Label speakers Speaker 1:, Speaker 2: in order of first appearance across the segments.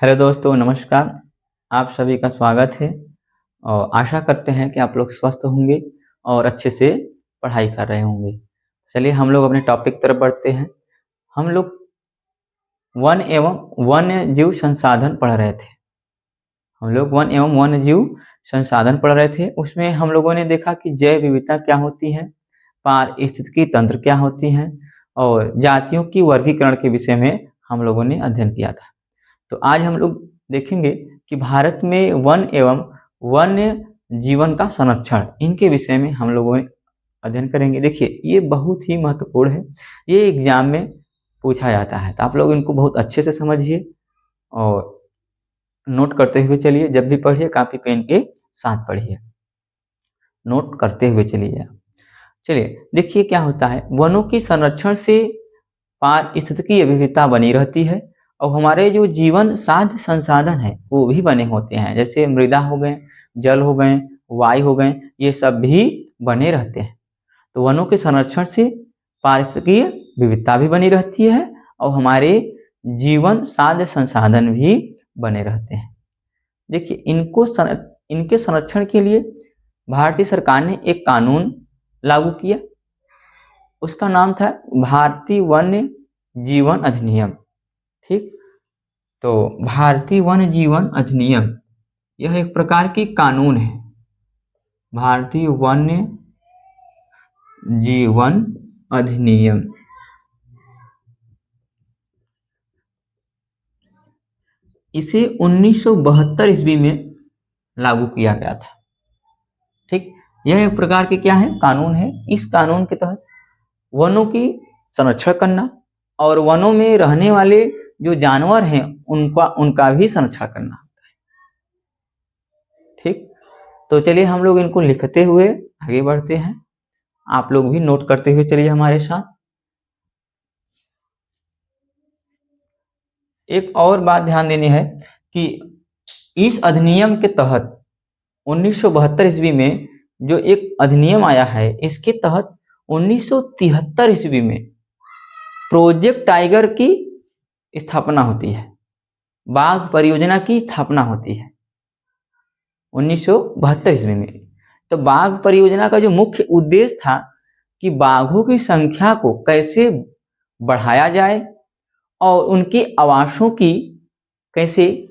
Speaker 1: Hello दोस्तों, नमस्कार। आप सभी का स्वागत है और आशा करते हैं कि आप लोग स्वस्थ होंगे और अच्छे से पढ़ाई कर रहे होंगे। चलिए हम लोग अपने टॉपिक तरफ बढ़ते हैं। हम लोग वन एवं वन्य जीव संसाधन पढ़ रहे थे। हम लोग वन एवं वन्य जीव संसाधन पढ़ रहे थे। उसमें हम लोगों ने देखा कि जैव विविधता क्या होती है, पारिस्थितिकी तंत्र क्या होती है और जातियों की वर्गीकरण के विषय में हम लोगों ने अध्ययन किया था। तो आज हम लोग देखेंगे कि भारत में वन एवं वन्य जीवन का संरक्षण, इनके विषय में हम लोगों ने अध्ययन करेंगे। देखिए, ये बहुत ही महत्वपूर्ण है, ये एग्जाम में पूछा जाता है, तो आप लोग इनको बहुत अच्छे से समझिए और नोट करते हुए चलिए। जब भी पढ़िए कापी पेन के साथ पढ़िए, नोट करते हुए चलिए। चलिए देखिए क्या होता है। वनों की संरक्षण से पारिस्थितिकीय विविधता बनी रहती है और हमारे जो जीवन साध्य संसाधन है वो भी बने होते हैं, जैसे मृदा हो गए, जल हो गए, वायु हो गए, ये सब भी बने रहते हैं। तो वनों के संरक्षण से पारिस्थितिकीय विविधता भी बनी रहती है और हमारे जीवन साध्य संसाधन भी बने रहते हैं। देखिए, इनके संरक्षण के लिए भारतीय सरकार ने एक कानून लागू किया, उसका नाम था भारतीय वन्य जीवन अधिनियम। ठीक, तो भारतीय वन्य जीवन अधिनियम यह एक प्रकार की कानून है। भारतीय वन्य जीवन अधिनियम इसे 1972 ईस्वी में लागू किया गया था। ठीक, यह एक प्रकार के क्या है, कानून है। इस कानून के तहत वनों की संरक्षण करना और वनों में रहने वाले जो जानवर हैं उनका भी संरक्षण करना होता है। ठीक, तो चलिए हम लोग इनको लिखते हुए आगे बढ़ते हैं। आप लोग भी नोट करते हुए चलिए हमारे साथ। एक और बात ध्यान देनी है कि इस अधिनियम के तहत 1972 ईस्वी में जो एक अधिनियम आया है, इसके तहत 1973 ईस्वी में प्रोजेक्ट टाइगर की स्थापना होती है, बाघ परियोजना की स्थापना होती है 1972 ईस्वी में। तो बाघ परियोजना का जो मुख्य उद्देश्य था कि बाघों की संख्या को कैसे बढ़ाया जाए और उनके आवासों की कैसे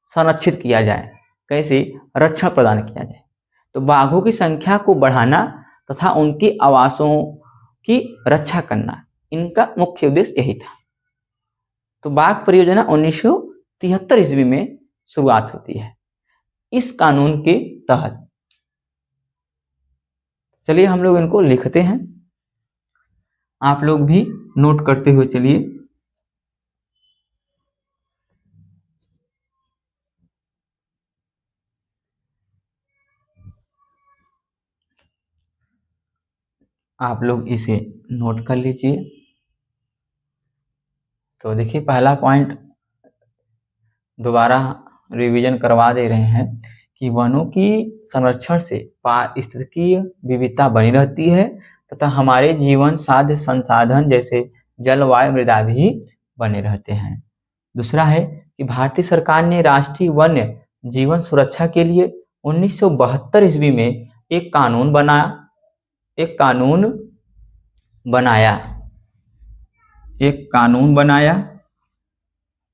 Speaker 1: संरक्षित किया जाए, कैसे रक्षण प्रदान किया जाए। तो बाघों की संख्या को बढ़ाना तथा उनके आवासों की रक्षा करना, इनका मुख्य उद्देश्य यही था। तो बाघ परियोजना 1973 ईस्वी में शुरुआत होती है इस कानून के तहत। चलिए हम लोग इनको लिखते हैं, आप लोग भी नोट करते हुए चलिए। आप लोग इसे नोट कर लीजिए। तो देखिए, पहला पॉइंट दोबारा रिवीजन करवा दे रहे हैं कि वनों की संरक्षण से पारिस्थितिकीय विविधता बनी रहती है तथा हमारे जीवन साध्य संसाधन जैसे जलवायु मृदा भी बने रहते हैं। दूसरा है कि भारतीय सरकार ने राष्ट्रीय वन्य जीवन सुरक्षा के लिए 1972 ईस्वी में एक कानून बनाया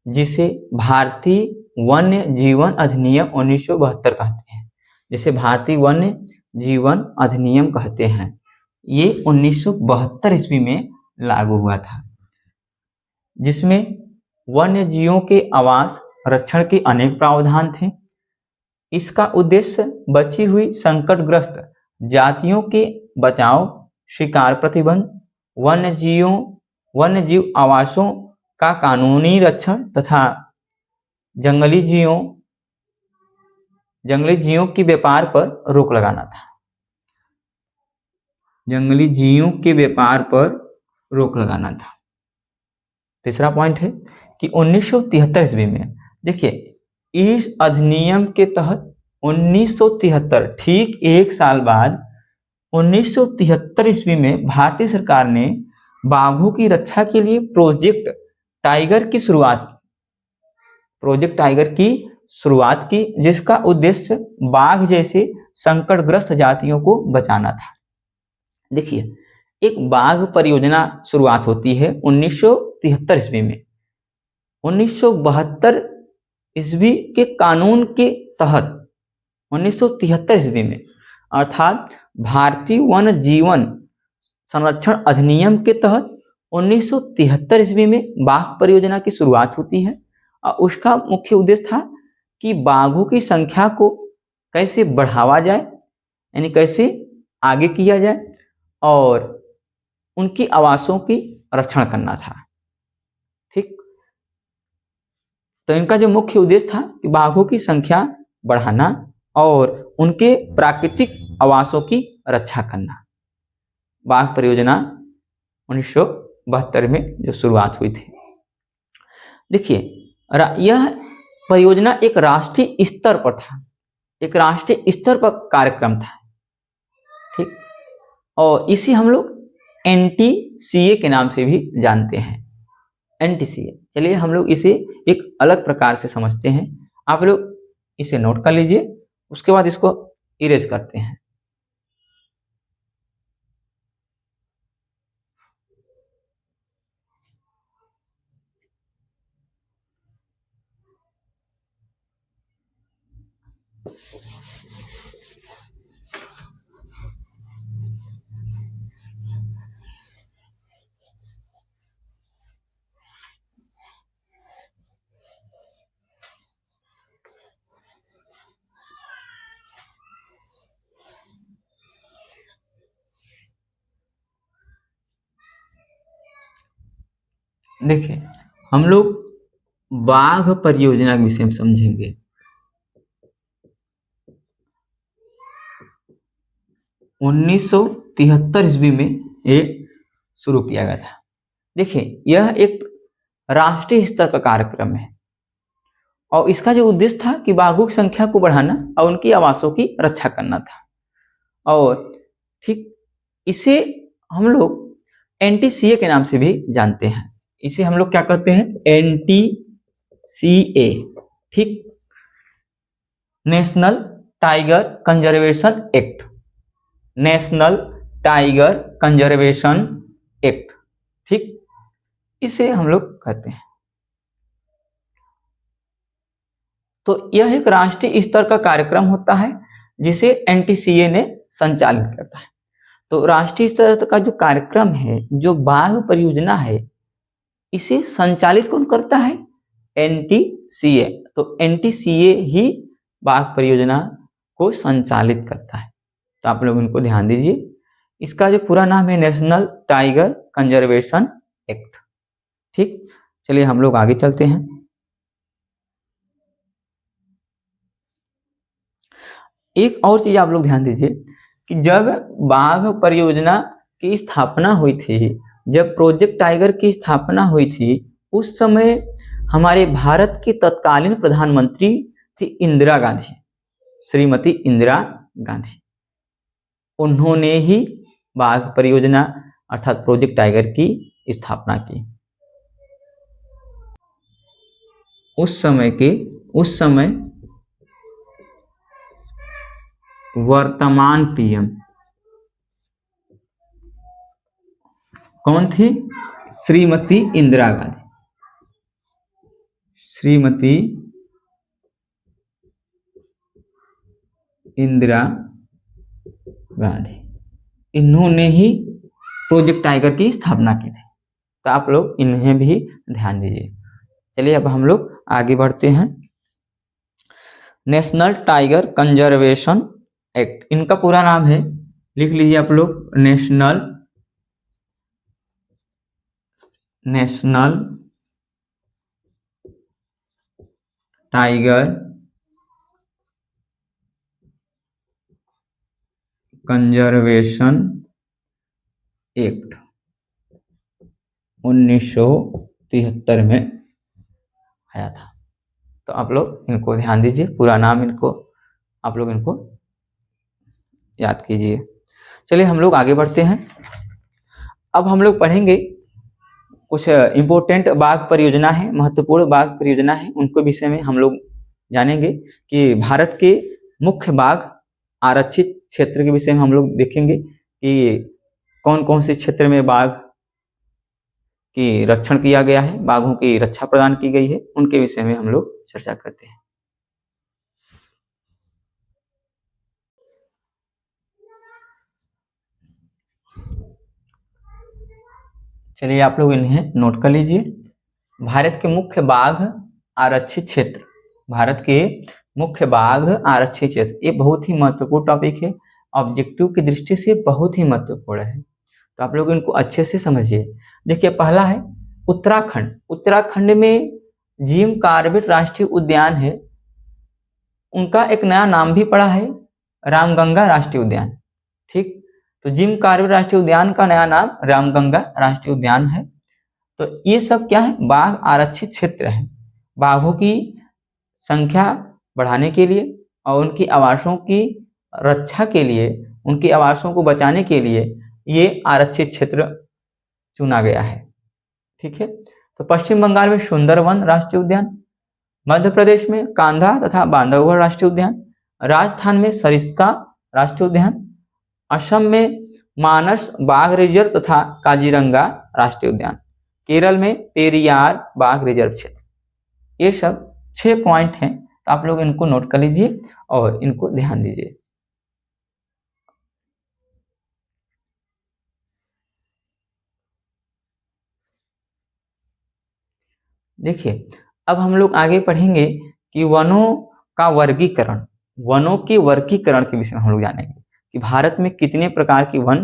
Speaker 1: जिसे भारतीय वन्य जीवन अधिनियम 1972 कहते हैं। जिसे भारतीय वन्य जीवन अधिनियम कहते हैं। ये 1972 ईस्वी में लागू हुआ था, जिसमें वन्य जीवों के आवास रक्षण के अनेक प्रावधान थे। इसका उद्देश्य बची हुई संकटग्रस्त जातियों के बचाव, शिकार प्रतिबंध, वन्य जीव आवासों का कानूनी रक्षण तथा जंगली जीवों के व्यापार पर रोक लगाना था। जंगली जीवों के व्यापार पर रोक लगाना था। तीसरा पॉइंट है कि 1973 ईस्वी में, देखिए, इस अधिनियम के तहत 1973, ठीक एक साल बाद 1973 ईस्वी में भारतीय सरकार ने बाघों की रक्षा के लिए प्रोजेक्ट टाइगर की शुरुआत की। प्रोजेक्ट टाइगर की शुरुआत की, जिसका उद्देश्य बाघ जैसे संकटग्रस्त जातियों को बचाना था। देखिए, एक बाघ परियोजना शुरुआत होती है 1973 ईस्वी में। 1972 ईस्वी के कानून के तहत 1973 ईस्वी में, अर्थात भारतीय वन जीवन संरक्षण अधिनियम के तहत 1973 ईस्वी में बाघ परियोजना की शुरुआत होती है। और उसका मुख्य उद्देश्य था कि बाघों की संख्या को कैसे बढ़ावा जाए, यानी कैसे आगे किया जाए, और उनकी आवासों की रक्षण करना था। ठीक, तो इनका जो मुख्य उद्देश्य था कि बाघों की संख्या बढ़ाना और उनके प्राकृतिक आवासों की रक्षा करना। बाघ परियोजना 1972 में जो शुरुआत हुई थी। देखिए, यह परियोजना एक राष्ट्रीय स्तर पर था, एक राष्ट्रीय स्तर पर कार्यक्रम था। ठीक, और इसे हम लोग NTCA के नाम से भी जानते हैं। NTCA, चलिए हम लोग इसे एक अलग प्रकार से समझते हैं। आप लोग इसे नोट कर लीजिए, उसके बाद इसको इरेज करते हैं। देखिए, हम लोग बाघ परियोजना के विषय में समझेंगे। उन्नीस सौ 1973 ईस्वी में ये शुरू किया गया था। देखिए, यह एक राष्ट्रीय स्तर का कार्यक्रम है और इसका जो उद्देश्य था कि बाघों की संख्या को बढ़ाना और उनकी आवासों की रक्षा करना था। और ठीक, इसे हम लोग NTCA के नाम से भी जानते हैं। इसे हम लोग क्या कहते हैं? NTCA। ठीक, national tiger conservation act, national tiger conservation act. ठीक, इसे हम लोग कहते हैं। तो यह एक राष्ट्रीय स्तर का कार्यक्रम होता है जिसे NTCA ने संचालित करता है। तो राष्ट्रीय स्तर का जो कार्यक्रम है, जो बाघ परियोजना है, इसे संचालित कौन करता है? NTCA। तो NTCA ही बाघ परियोजना को संचालित करता है। तो आप लोग इनको ध्यान दीजिए। इसका जो पूरा नाम है नेशनल टाइगर कंजर्वेशन एक्ट। ठीक, चलिए हम लोग आगे चलते हैं। एक और चीज आप लोग ध्यान दीजिए कि जब बाघ परियोजना की स्थापना हुई थी, जब प्रोजेक्ट टाइगर की स्थापना हुई थी, उस समय हमारे भारत की तत्कालीन प्रधानमंत्री थी इंदिरा गांधी, श्रीमती इंदिरा गांधी। उन्होंने ही बाघ परियोजना अर्थात प्रोजेक्ट टाइगर की स्थापना की। उस समय वर्तमान PM कौन थी? श्रीमती इंदिरा गांधी। श्रीमती इंदिरा गांधी, इन्होंने ही प्रोजेक्ट टाइगर की स्थापना की थी। तो आप लोग इन्हें भी ध्यान दीजिए। चलिए अब हम लोग आगे बढ़ते हैं। नेशनल टाइगर कंजर्वेशन एक्ट, इनका पूरा नाम है, लिख लीजिए आप लोग, नेशनल टाइगर कंजर्वेशन एक्ट 1973 में आया था। तो आप लोग इनको ध्यान दीजिए, पूरा नाम इनको आप लोग इनको याद कीजिए। चलिए हम लोग आगे बढ़ते हैं। अब हम लोग पढ़ेंगे कुछ इम्पोर्टेंट बाघ परियोजना है, महत्वपूर्ण बाघ परियोजना है, उनको विषय में हम लोग जानेंगे कि भारत के मुख्य बाघ आरक्षित क्षेत्र के विषय में हम लोग देखेंगे कि कौन कौन से क्षेत्र में बाघ की रक्षण किया गया है, बाघों की रक्षा प्रदान की गई है, उनके विषय में हम लोग चर्चा करते हैं। चलिए आप लोग इन्हें नोट कर लीजिए। भारत के मुख्य बाघ आरक्षित क्षेत्र, भारत के मुख्य बाघ आरक्षित क्षेत्र, ये बहुत ही महत्वपूर्ण टॉपिक है, ऑब्जेक्टिव की दृष्टि से बहुत ही महत्वपूर्ण है, तो आप लोग इनको अच्छे से समझिए। देखिए पहला है उत्तराखंड। उत्तराखंड में जिम कॉर्बेट राष्ट्रीय उद्यान है, उनका एक नया नाम भी पड़ा है, रामगंगा राष्ट्रीय उद्यान। ठीक, तो जिम कॉर्बेट राष्ट्रीय उद्यान का नया नाम रामगंगा राष्ट्रीय उद्यान है। तो ये सब क्या है, बाघ आरक्षित क्षेत्र है। बाघों की संख्या बढ़ाने के लिए और उनकी आवासों की रक्षा के लिए, उनके आवासों को बचाने के लिए ये आरक्षित क्षेत्र चुना गया है। ठीक है, तो पश्चिम बंगाल में सुंदरवन राष्ट्रीय उद्यान, मध्य प्रदेश में कांधा तथा बांधवगढ़ राष्ट्रीय उद्यान, राजस्थान में सरिस्का राष्ट्रीय उद्यान, असम में मानस बाघ रिजर्व तथा काजीरंगा राष्ट्रीय उद्यान, केरल में पेरियार बाघ रिजर्व क्षेत्र। ये सब 6 पॉइंट हैं, तो आप लोग इनको नोट कर लीजिए और इनको ध्यान दीजिए। देखिए अब हम लोग आगे पढ़ेंगे कि वनों का वर्गीकरण, वनों के वर्गीकरण के विषय में हम लोग जानेंगे कि भारत में कितने प्रकार के वन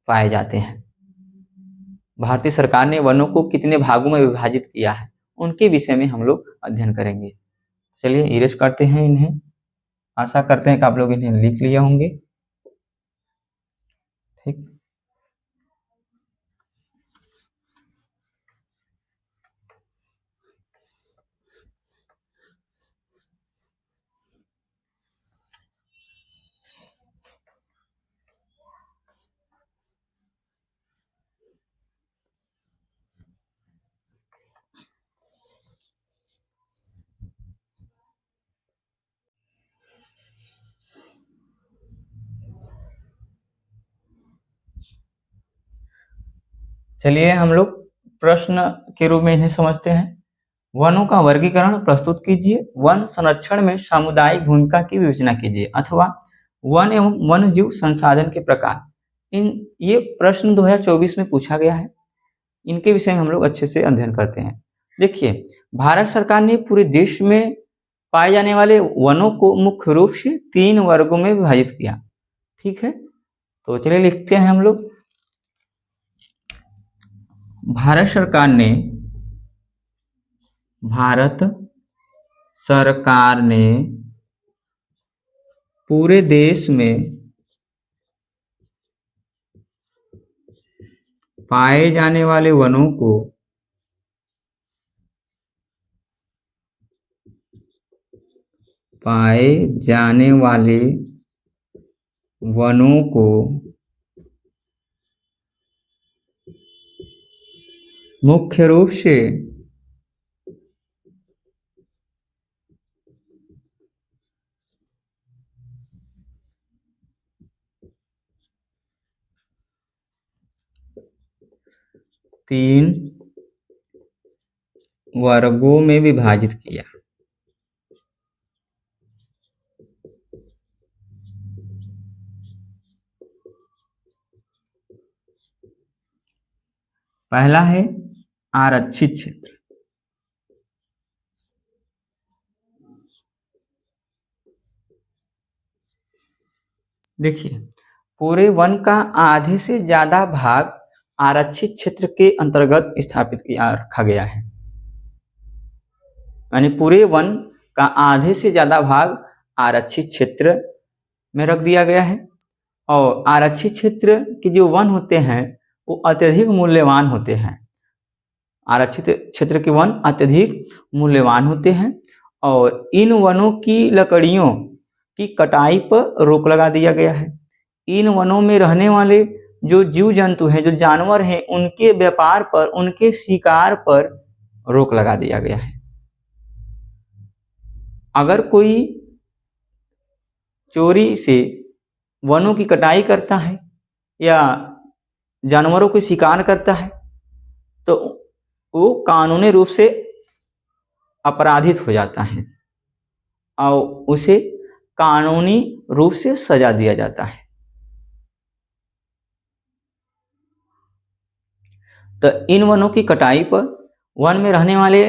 Speaker 1: पाए जाते हैं, भारतीय सरकार ने वनों को कितने भागों में विभाजित किया है, उनके विषय में हम लोग अध्ययन करेंगे। चलिए इरेज करते हैं इन्हें, आशा करते हैं कि आप लोग इन्हें लिख लिए होंगे। ठीक, चलिए हम लोग प्रश्न के रूप में इन्हें समझते हैं। वनों का वर्गीकरण प्रस्तुत कीजिए, वन संरक्षण में सामुदायिक भूमिका की विवेचना कीजिए, अथवा वन एवं वन्य जीव संसाधन के प्रकार। ये प्रश्न 2024 में पूछा गया है, इनके विषय में हम लोग अच्छे से अध्ययन करते हैं। देखिए भारत सरकार ने पूरे देश में पाए जाने वाले वनों को मुख्य रूप से 3 वर्गों में विभाजित किया। ठीक है, तो चलिए लिखते हैं हम लोग। भारत सरकार ने पूरे देश में पाए जाने वाले वनों को मुख्य रूप से 3 वर्गों में विभाजित किया। पहला है आरक्षित क्षेत्र। देखिए पूरे वन का आधे से ज्यादा भाग आरक्षित क्षेत्र के अंतर्गत स्थापित किया रखा गया है, यानी पूरे वन का आधे से ज्यादा भाग आरक्षित क्षेत्र में रख दिया गया है। और आरक्षित क्षेत्र के जो वन होते हैं वो अत्यधिक मूल्यवान होते हैं, आरक्षित क्षेत्र के वन अत्यधिक मूल्यवान होते हैं, और इन वनों की लकड़ियों की कटाई पर रोक लगा दिया गया है। इन वनों में रहने वाले जो जीव जंतु हैं, जो जानवर हैं, उनके व्यापार पर, उनके शिकार पर रोक लगा दिया गया है। अगर कोई चोरी से वनों की कटाई करता है या जानवरों को शिकार करता है तो वो कानूनी रूप से अपराधित हो जाता है और उसे कानूनी रूप से सजा दिया जाता है। तो इन वनों की कटाई पर, वन में रहने वाले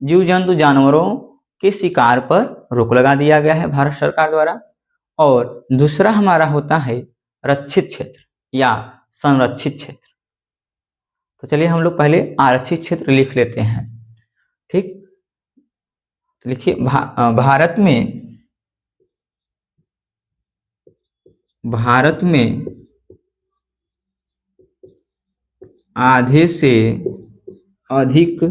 Speaker 1: जीव जंतु जानवरों के शिकार पर रोक लगा दिया गया है भारत सरकार द्वारा। और दूसरा हमारा होता है रक्षित क्षेत्र या संरक्षित क्षेत्र। तो चलिए हम लोग पहले आरक्षित क्षेत्र लिख लेते हैं। ठीक, तो लिखिए भारत में आधे से अधिक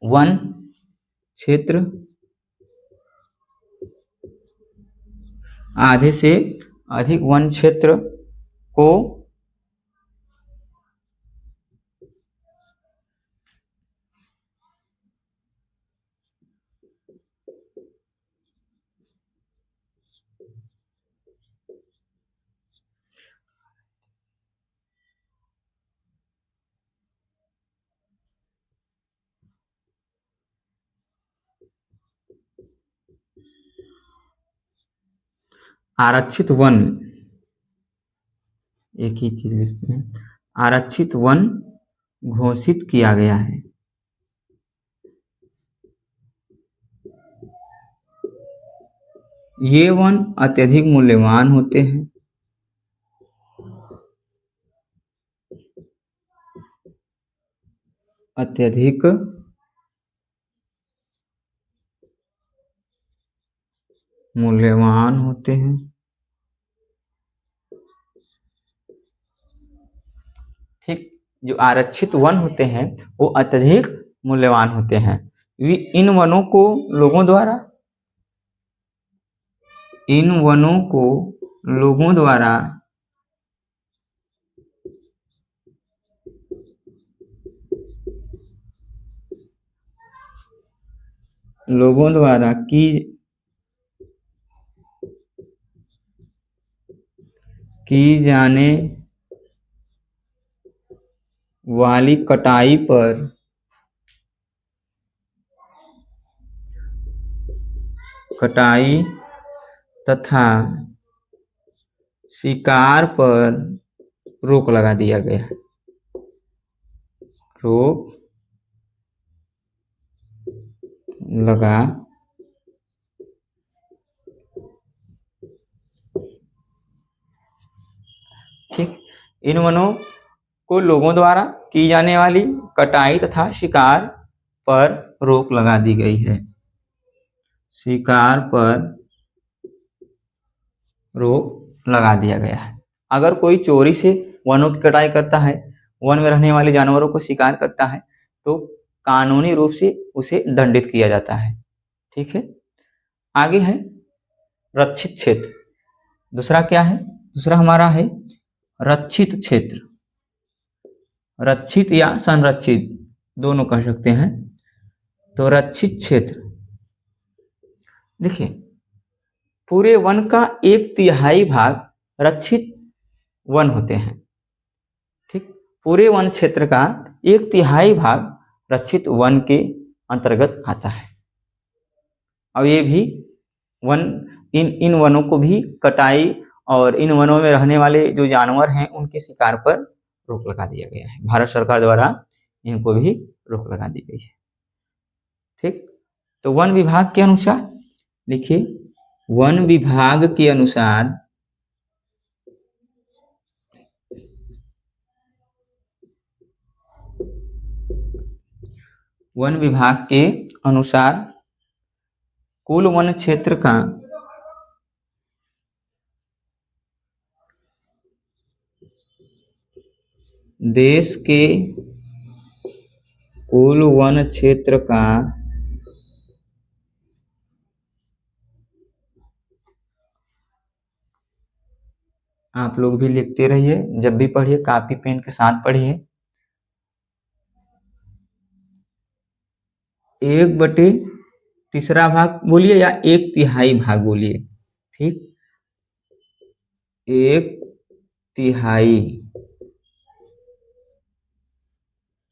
Speaker 1: वन क्षेत्र, आधे से अधिक वन क्षेत्र को आरक्षित वन, एक ही चीज लिखते हैं, आरक्षित वन घोषित किया गया है। ये वन अत्यधिक मूल्यवान होते हैं। अत्यधिक मूल्यवान होते हैं। ठीक, जो आरक्षित वन होते हैं वो अत्यधिक मूल्यवान होते हैं। इन वनों को लोगों द्वारा की जाने वाली कटाई तथा शिकार पर रोक लगा दिया गया है। रोक लगा ठीक, इन वनों को लोगों द्वारा की जाने वाली कटाई तथा शिकार पर रोक लगा दी गई है। शिकार पर रोक लगा दिया गया है। अगर कोई चोरी से वनों की कटाई करता है, वन में रहने वाले जानवरों को शिकार करता है तो कानूनी रूप से उसे दंडित किया जाता है। ठीक है, आगे है रक्षित क्षेत्र। दूसरा क्या है? दूसरा हमारा है रक्षित क्षेत्र। रक्षित या संरक्षित दोनों कह सकते हैं। तो रक्षित क्षेत्र देखिए, पूरे वन का 1/3 भाग रक्षित वन होते हैं। ठीक, पूरे वन क्षेत्र का 1/3 भाग रक्षित वन के अंतर्गत आता है। और ये भी इन वनों को भी कटाई और इन वनों में रहने वाले जो जानवर हैं उनके शिकार पर रोक लगा दिया गया है। भारत सरकार द्वारा इनको भी रोक लगा दी गई है। ठीक, तो वन विभाग के अनुसार लिखिए, वन विभाग के अनुसार कुल वन क्षेत्र का देश के कुल वन क्षेत्र का आप लोग भी लिखते रहिए, जब भी पढ़िए कॉपी पेन के साथ पढ़िए। 1/3 भाग बोलिए या 1/3 भाग बोलिए। ठीक, 1/3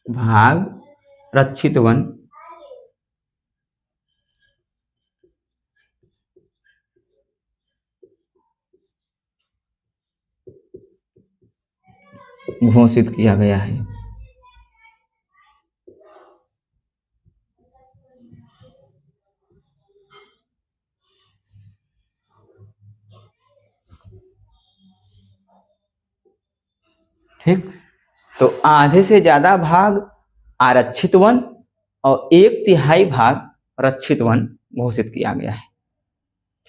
Speaker 1: भाग रक्षित वन घोषित किया गया है। ठीक, तो आधे से ज्यादा भाग आरक्षित वन और 1/3 भाग रक्षित वन घोषित किया गया है।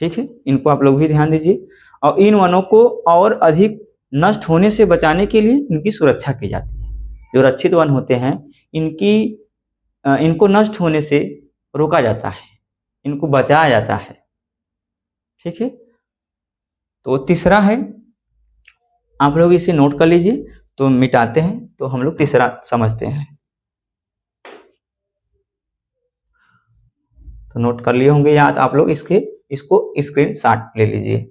Speaker 1: ठीक है, इनको आप लोग भी ध्यान दीजिए। और इन वनों को और अधिक नष्ट होने से बचाने के लिए इनकी सुरक्षा की जाती है। जो रक्षित वन होते हैं इनको नष्ट होने से रोका जाता है, इनको बचाया जाता है। ठीक है, तो तीसरा है, आप लोग इसे नोट कर लीजिए। तो मिटाते हैं तो हम लोग तीसरा समझते हैं। तो नोट कर लिए होंगे याद आप लोग, इसको स्क्रीनशॉट ले लीजिए।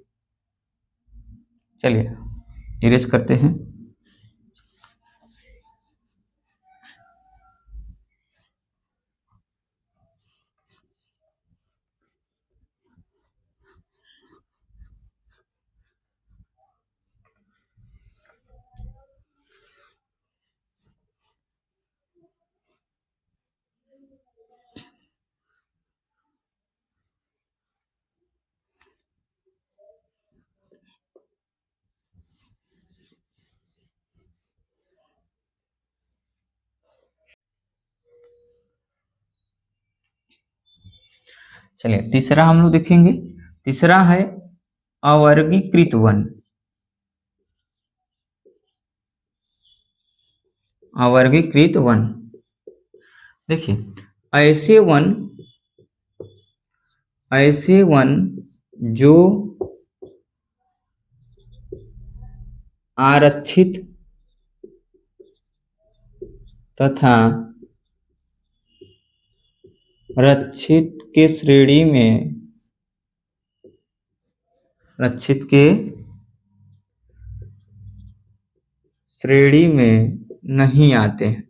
Speaker 1: चलिए इरेज करते हैं। चलिए तीसरा हम लोग देखेंगे। तीसरा है अवर्गीकृत वन। अवर्गीकृत वन, देखिए ऐसे वन जो आरक्षित तथा रक्षित के श्रेणी में नहीं आते हैं।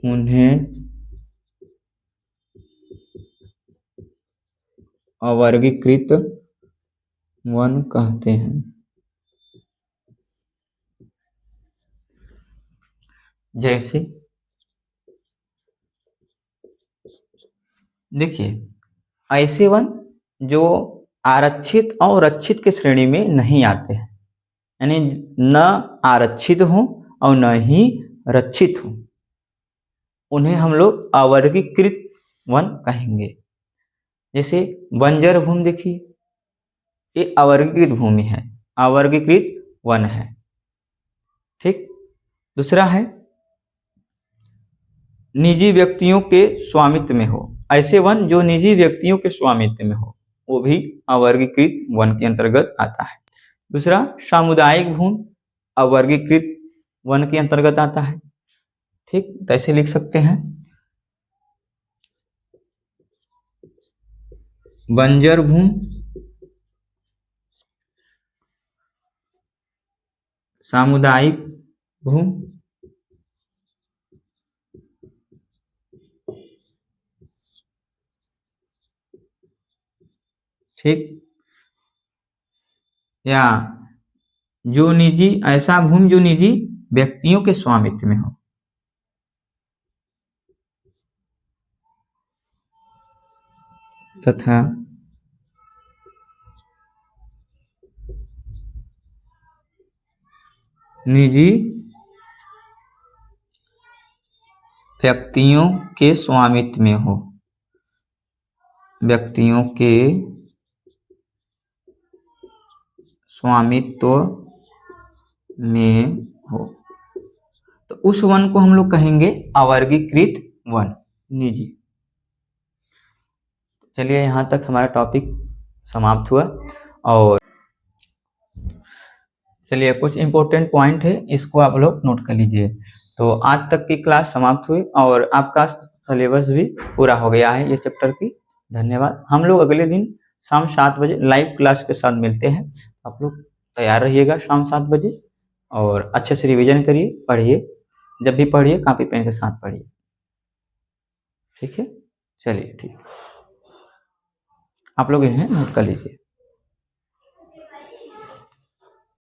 Speaker 1: उन्हें अवर्गीकृत वन कहते हैं। जैसे देखिए ऐसे वन जो आरक्षित और रक्षित के श्रेणी में नहीं आते हैं, यानी न आरक्षित हो और न ही रक्षित हो, उन्हें हम लोग अवर्गीकृत वन कहेंगे। जैसे बंजर भूमि, देखिए ये अवर्गीकृत भूमि है, अवर्गीकृत वन है। ठीक, दूसरा है निजी व्यक्तियों के स्वामित्व में हो। ऐसे वन जो निजी व्यक्तियों के स्वामित्व में हो, वो भी अवर्गीकृत वन के अंतर्गत आता है। दूसरा सामुदायिक भूमि अवर्गीकृत वन के अंतर्गत आता है। ठीक, तो ऐसे लिख सकते हैं बंजर भूमि, सामुदायिक भूमि, ठीक, या जो निजी, ऐसा भूमि जो निजी व्यक्तियों के स्वामित्व में हो। तथा निजी व्यक्तियों के स्वामित्व में हो, व्यक्तियों के स्वामित्व में हो। तो उस वन को हम लोग कहेंगे अवर्गीकृत वन, निजी। चलिए यहाँ तक हमारा टॉपिक समाप्त हुआ। और चलिए कुछ इम्पोर्टेंट पॉइंट है, इसको आप लोग नोट कर लीजिए। तो आज तक की क्लास समाप्त हुई और आपका सिलेबस भी पूरा हो गया है ये चैप्टर की। धन्यवाद। हम लोग अगले दिन शाम 7 बजे लाइव क्लास के साथ मिलते हैं। आप लोग तैयार रहिएगा शाम 7 बजे और अच्छे से रिवीजन करिए, पढ़िए। जब भी पढ़िए कॉपी पेन के साथ पढ़िए, ठीक है। चलिए ठीक, आप लोग इन्हें नोट कर लीजिए।